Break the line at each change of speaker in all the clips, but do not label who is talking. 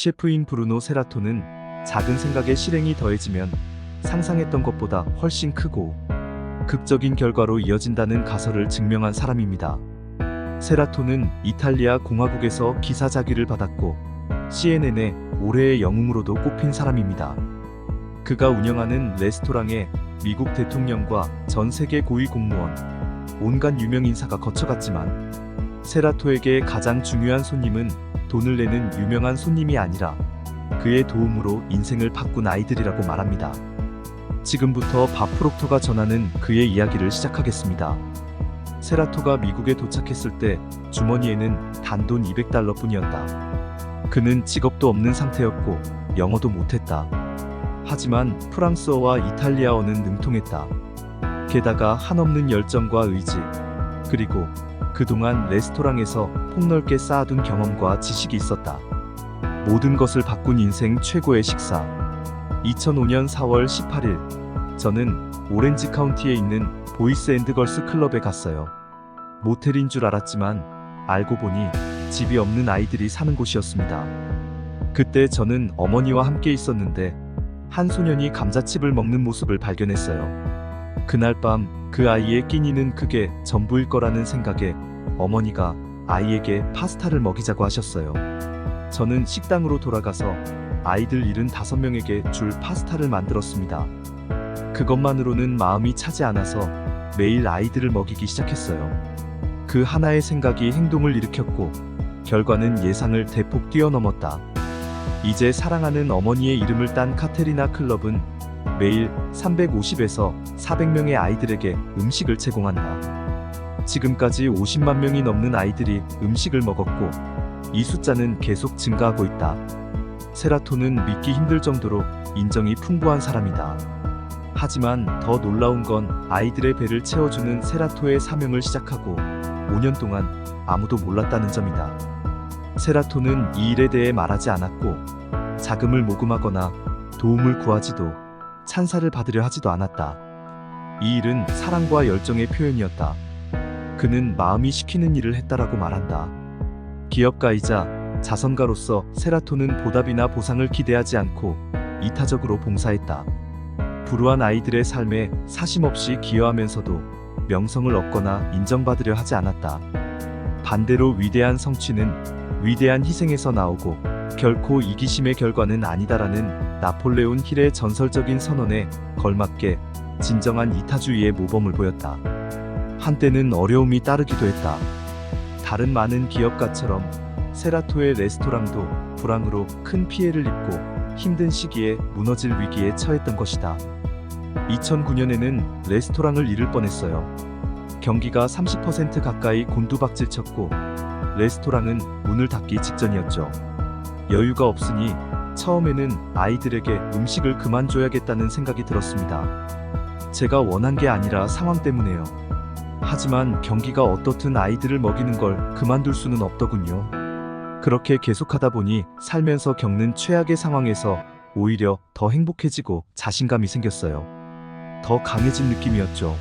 셰프인 브루노 세라토는 작은 생각에 실행이 더해지면 상상했던 것보다 훨씬 크고 극적인 결과로 이어진다는 가설을 증명한 사람입니다. 세라토는 이탈리아 공화국에서 기사자기를 받았고 CNN의 올해의 영웅으로도 꼽힌 사람입니다. 그가 운영하는 레스토랑에 미국 대통령과 전 세계 고위 공무원, 온갖 유명 인사가 거쳐갔지만 세라토에게 가장 중요한 손님은 돈을 내는 유명한 손님이 아니라 그의 도움으로 인생을 바꾼 아이들이라고 말합니다. 지금부터 밥 프록터가 전하는 그의 이야기를 시작하겠습니다. 세라토가 미국에 도착했을 때 주머니에는 단돈 $200 뿐이었다. 그는 직업도 없는 상태였고 영어도 못했다. 하지만 프랑스어와 이탈리아어는 능통했다. 게다가 한없는 열정과 의지, 그리고 그동안 레스토랑에서 폭넓게 쌓아둔 경험과 지식이 있었다. 모든 것을 바꾼 인생 최고의 식사. 2005년 4월 18일, 저는 오렌지 카운티에 있는 보이스 앤드 걸스 클럽에 갔어요. 모텔인 줄 알았지만 알고 보니 집이 없는 아이들이 사는 곳이었습니다. 그때 저는 어머니와 함께 있었는데 한 소년이 감자칩을 먹는 모습을 발견했어요. 그날 밤 그 아이의 끼니는 그게 전부일 거라는 생각에 어머니가 아이에게 파스타를 먹이자고 하셨어요. 저는 식당으로 돌아가서 아이들 75명에게 줄 파스타를 만들었습니다. 그것만으로는 마음이 차지 않아서 매일 아이들을 먹이기 시작했어요. 그 하나의 생각이 행동을 일으켰고 결과는 예상을 대폭 뛰어넘었다. 이제 사랑하는 어머니의 이름을 딴 카테리나 클럽은 매일 350에서 400명의 아이들에게 음식을 제공한다. 지금까지 50만 명이 넘는 아이들이 음식을 먹었고 이 숫자는 계속 증가하고 있다. 세라토는 믿기 힘들 정도로 인정이 풍부한 사람이다. 하지만 더 놀라운 건 아이들의 배를 채워주는 세라토의 사명을 시작하고 5년 동안 아무도 몰랐다는 점이다. 세라토는 이 일에 대해 말하지 않았고 자금을 모금하거나 도움을 구하지도 찬사를 받으려 하지도 않았다. 이 일은 사랑과 열정의 표현이었다. 그는 마음이 시키는 일을 했다라고 말한다. 기업가이자 자선가로서 세라토는 보답이나 보상을 기대하지 않고 이타적으로 봉사했다. 불우한 아이들의 삶에 사심없이 기여하면서도 명성을 얻거나 인정받으려 하지 않았다. 반대로 위대한 성취는 위대한 희생에서 나오고 결코 이기심의 결과는 아니다라는 나폴레온 힐의 전설적인 선언에 걸맞게 진정한 이타주의의 모범을 보였다. 한때는 어려움이 따르기도 했다. 다른 많은 기업가처럼 세라토의 레스토랑도 불황으로 큰 피해를 입고 힘든 시기에 무너질 위기에 처했던 것이다. 2009년에는 레스토랑을 잃을 뻔했어요. 경기가 30% 가까이 곤두박질쳤고 레스토랑은 문을 닫기 직전이었죠. 여유가 없으니 처음에는 아이들에게 음식을 그만줘야겠다는 생각이 들었습니다. 제가 원한 게 아니라 상황 때문에요. 하지만 경기가 어떻든 아이들을 먹이는 걸 그만둘 수는 없더군요. 그렇게 계속하다 보니 살면서 겪는 최악의 상황에서 오히려 더 행복해지고 자신감이 생겼어요. 더 강해진 느낌이었죠.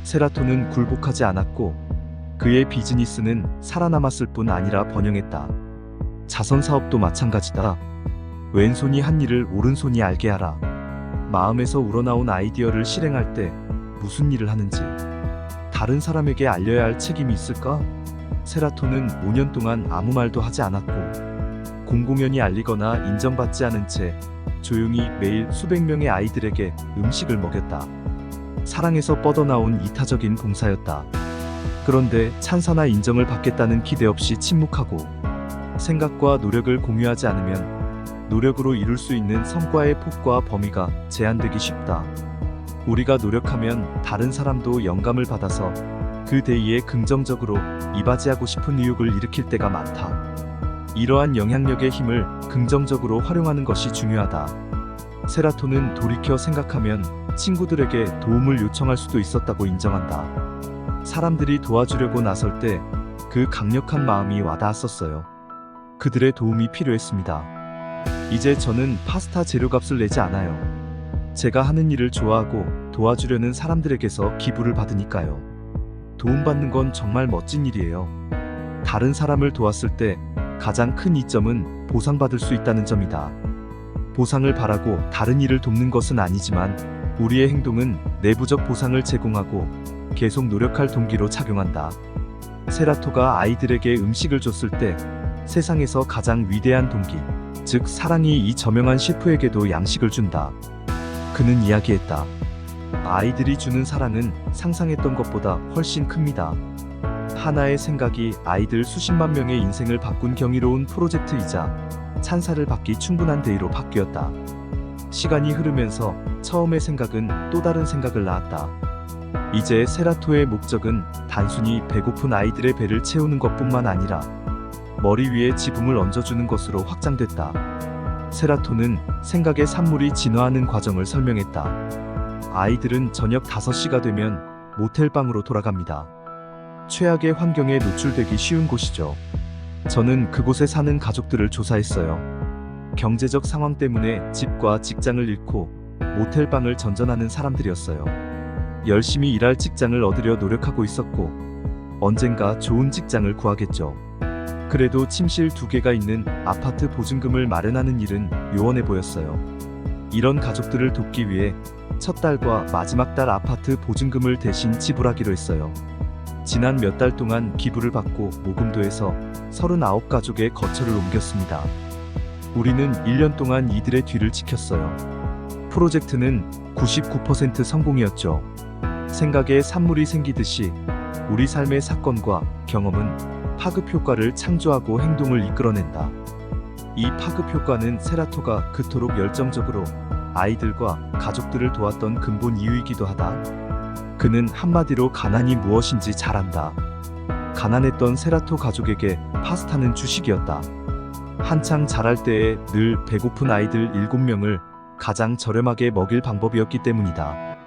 세라토는 굴복하지 않았고 그의 비즈니스는 살아남았을 뿐 아니라 번영했다. 자선사업도 마찬가지다. 왼손이 한 일을 오른손이 알게 하라. 마음에서 우러나온 아이디어를 실행할 때 무슨 일을 하는지 다른 사람에게 알려야 할 책임이 있을까? 세라토는 5년 동안 아무 말도 하지 않았고 공공연히 알리거나 인정받지 않은 채 조용히 매일 수백 명의 아이들에게 음식을 먹였다. 사랑에서 뻗어나온 이타적인 봉사였다. 그런데 찬사나 인정을 받겠다는 기대 없이 침묵하고 생각과 노력을 공유하지 않으면 노력으로 이룰 수 있는 성과의 폭과 범위가 제한되기 쉽다. 우리가 노력하면 다른 사람도 영감을 받아서 그 대의에 긍정적으로 이바지하고 싶은 의욕을 일으킬 때가 많다. 이러한 영향력의 힘을 긍정적으로 활용하는 것이 중요하다. 세라토는 돌이켜 생각하면 친구들에게 도움을 요청할 수도 있었다고 인정한다. 사람들이 도와주려고 나설 때 그 강력한 마음이 와닿았었어요. 그들의 도움이 필요했습니다. 이제 저는 파스타 재료값을 내지 않아요. 제가 하는 일을 좋아하고 도와주려는 사람들에게서 기부를 받으니까요. 도움받는 건 정말 멋진 일이에요. 다른 사람을 도왔을 때 가장 큰 이점은 보상받을 수 있다는 점이다. 보상을 바라고 다른 일을 돕는 것은 아니지만 우리의 행동은 내부적 보상을 제공하고 계속 노력할 동기로 작용한다. 세라토가 아이들에게 음식을 줬을 때 세상에서 가장 위대한 동기, 즉 사랑이 이 저명한 셰프에게도 양식을 준다. 그는 이야기했다. 아이들이 주는 사랑은 상상했던 것보다 훨씬 큽니다. 하나의 생각이 아이들 수십만 명의 인생을 바꾼 경이로운 프로젝트이자 찬사를 받기 충분한 대의로 바뀌었다. 시간이 흐르면서 처음의 생각은 또 다른 생각을 낳았다. 이제 세라토의 목적은 단순히 배고픈 아이들의 배를 채우는 것뿐만 아니라 머리 위에 지붕을 얹어주는 것으로 확장됐다. 세라토는 생각의 산물이 진화하는 과정을 설명했다. 아이들은 저녁 5시가 되면 모텔방으로 돌아갑니다. 최악의 환경에 노출되기 쉬운 곳이죠. 저는 그곳에 사는 가족들을 조사했어요. 경제적 상황 때문에 집과 직장을 잃고 모텔방을 전전하는 사람들이었어요. 열심히 일할 직장을 얻으려 노력하고 있었고 언젠가 좋은 직장을 구하겠죠. 그래도 침실 2개가 있는 아파트 보증금을 마련하는 일은 요원해 보였어요. 이런 가족들을 돕기 위해 첫 달과 마지막 달 아파트 보증금을 대신 지불하기로 했어요. 지난 몇 달 동안 기부를 받고 모금도 해서 39가족의 거처를 옮겼습니다. 우리는 1년 동안 이들의 뒤를 지켰어요. 프로젝트는 99% 성공이었죠. 생각에 산물이 생기듯이 우리 삶의 사건과 경험은 파급 효과를 창조하고 행동을 이끌어낸다. 이 파급 효과는 세라토가 그토록 열정적으로 아이들과 가족들을 도왔던 근본 이유이기도 하다. 그는 한마디로 가난이 무엇인지 잘 안다. 가난했던 세라토 가족에게 파스타는 주식이었다. 한창 자랄 때에 늘 배고픈 아이들 7명을 가장 저렴하게 먹일 방법이었기 때문이다.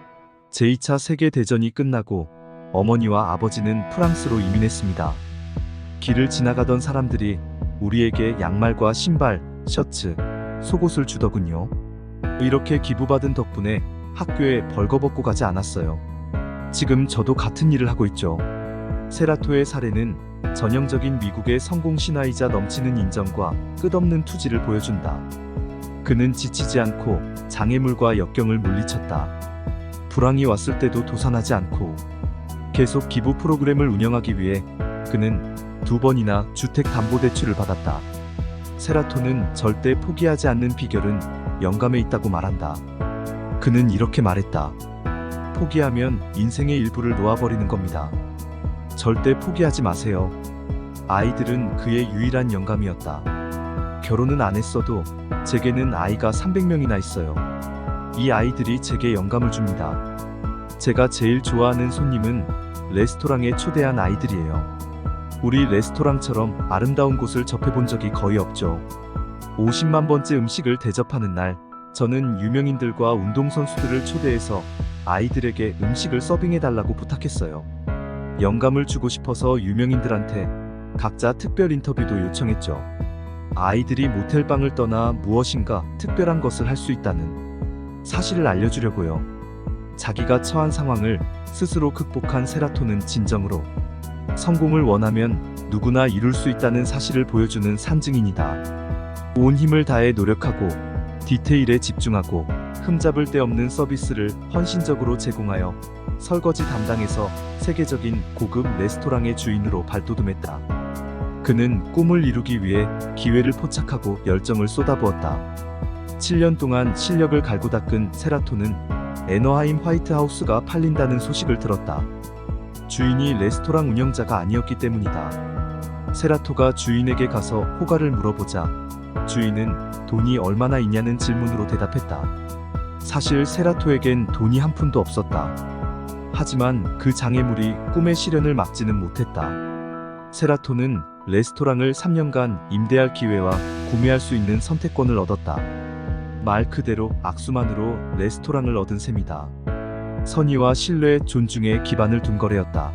제2차 세계대전이 끝나고 어머니와 아버지는 프랑스로 이민했습니다. 길을 지나가던 사람들이 우리에게 양말과 신발, 셔츠, 속옷을 주더군요. 이렇게 기부받은 덕분에 학교에 벌거벗고 가지 않았어요. 지금 저도 같은 일을 하고 있죠. 세라토의 사례는 전형적인 미국의 성공 신화이자 넘치는 인정과 끝없는 투지를 보여준다. 그는 지치지 않고 장애물과 역경을 물리쳤다. 불황이 왔을 때도 도산하지 않고 계속 기부 프로그램을 운영하기 위해 그는 2번이나 주택담보대출을 받았다. 세라토는 절대 포기하지 않는 비결은 영감에 있다고 말한다. 그는 이렇게 말했다. 포기하면 인생의 일부를 놓아버리는 겁니다. 절대 포기하지 마세요. 아이들은 그의 유일한 영감이었다. 결혼은 안 했어도 제게는 아이가 300명이나 있어요. 이 아이들이 제게 영감을 줍니다. 제가 제일 좋아하는 손님은 레스토랑에 초대한 아이들이에요. 우리 레스토랑처럼 아름다운 곳을 접해본 적이 거의 없죠. 50만 번째 음식을 대접하는 날, 저는 유명인들과 운동선수들을 초대해서 아이들에게 음식을 서빙해달라고 부탁했어요. 영감을 주고 싶어서 유명인들한테 각자 특별 인터뷰도 요청했죠. 아이들이 모텔방을 떠나 무엇인가 특별한 것을 할 수 있다는 사실을 알려주려고요. 자기가 처한 상황을 스스로 극복한 세라토는 진정으로 성공을 원하면 누구나 이룰 수 있다는 사실을 보여주는 산증인이다. 온 힘을 다해 노력하고 디테일에 집중하고 흠잡을 데 없는 서비스를 헌신적으로 제공하여 설거지 담당에서 세계적인 고급 레스토랑의 주인으로 발돋움했다. 그는 꿈을 이루기 위해 기회를 포착하고 열정을 쏟아부었다. 7년 동안 실력을 갈고 닦은 세라토는 애너하임 화이트하우스가 팔린다는 소식을 들었다. 주인이 레스토랑 운영자가 아니었기 때문이다. 세라토가 주인에게 가서 호가를 물어보자 주인은 돈이 얼마나 있냐는 질문으로 대답했다. 사실 세라토에겐 돈이 한 푼도 없었다. 하지만 그 장애물이 꿈의 실현을 막지는 못했다. 세라토는 레스토랑을 3년간 임대할 기회와 구매할 수 있는 선택권을 얻었다. 말 그대로 악수만으로 레스토랑을 얻은 셈이다. 선의와 신뢰, 존중의 기반을 둔 거래였다.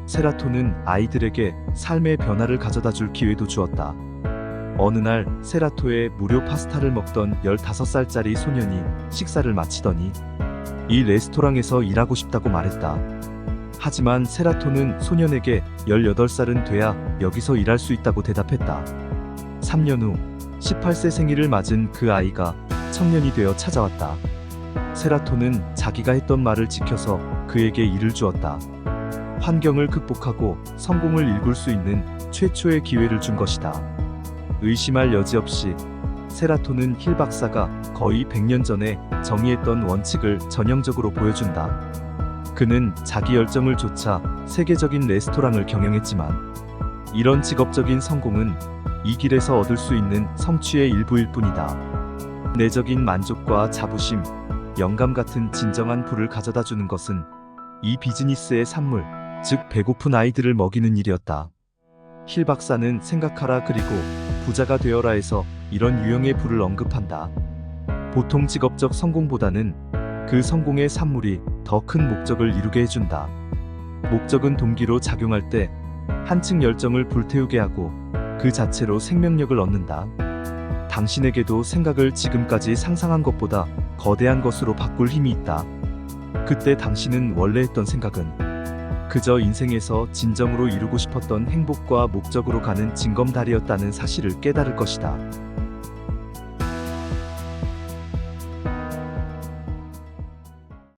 세라토는 아이들에게 삶의 변화를 가져다 줄 기회도 주었다. 어느 날 세라토의 무료 파스타를 먹던 15살짜리 소년이 식사를 마치더니 이 레스토랑에서 일하고 싶다고 말했다. 하지만 세라토는 소년에게 18살은 돼야 여기서 일할 수 있다고 대답했다. 3년 후 18세 생일을 맞은 그 아이가 청년이 되어 찾아왔다. 세라토는 자기가 했던 말을 지켜서 그에게 일을 주었다. 환경을 극복하고 성공을 일굴 수 있는 최초의 기회를 준 것이다. 의심할 여지 없이 세라토는 힐 박사가 거의 100년 전에 정의했던 원칙을 전형적으로 보여준다. 그는 자기 열정을 좇아 세계적인 레스토랑을 경영했지만 이런 직업적인 성공은 이 길에서 얻을 수 있는 성취의 일부일 뿐이다. 내적인 만족과 자부심, 영감 같은 진정한 부를 가져다 주는 것은 이 비즈니스의 산물, 즉 배고픈 아이들을 먹이는 일이었다. 힐 박사는 생각하라 그리고 부자가 되어라에서 이런 유형의 부를 언급한다. 보통 직업적 성공보다는 그 성공의 산물이 더 큰 목적을 이루게 해준다. 목적은 동기로 작용할 때 한층 열정을 불태우게 하고 그 자체로 생명력을 얻는다. 당신에게도 생각을 지금까지 상상한 것보다 거대한 것으로 바꿀 힘이 있다. 그때 당신은 원래 했던 생각은 그저 인생에서 진정으로 이루고 싶었던 행복과 목적으로 가는 징검다리였다는 사실을 깨달을 것이다.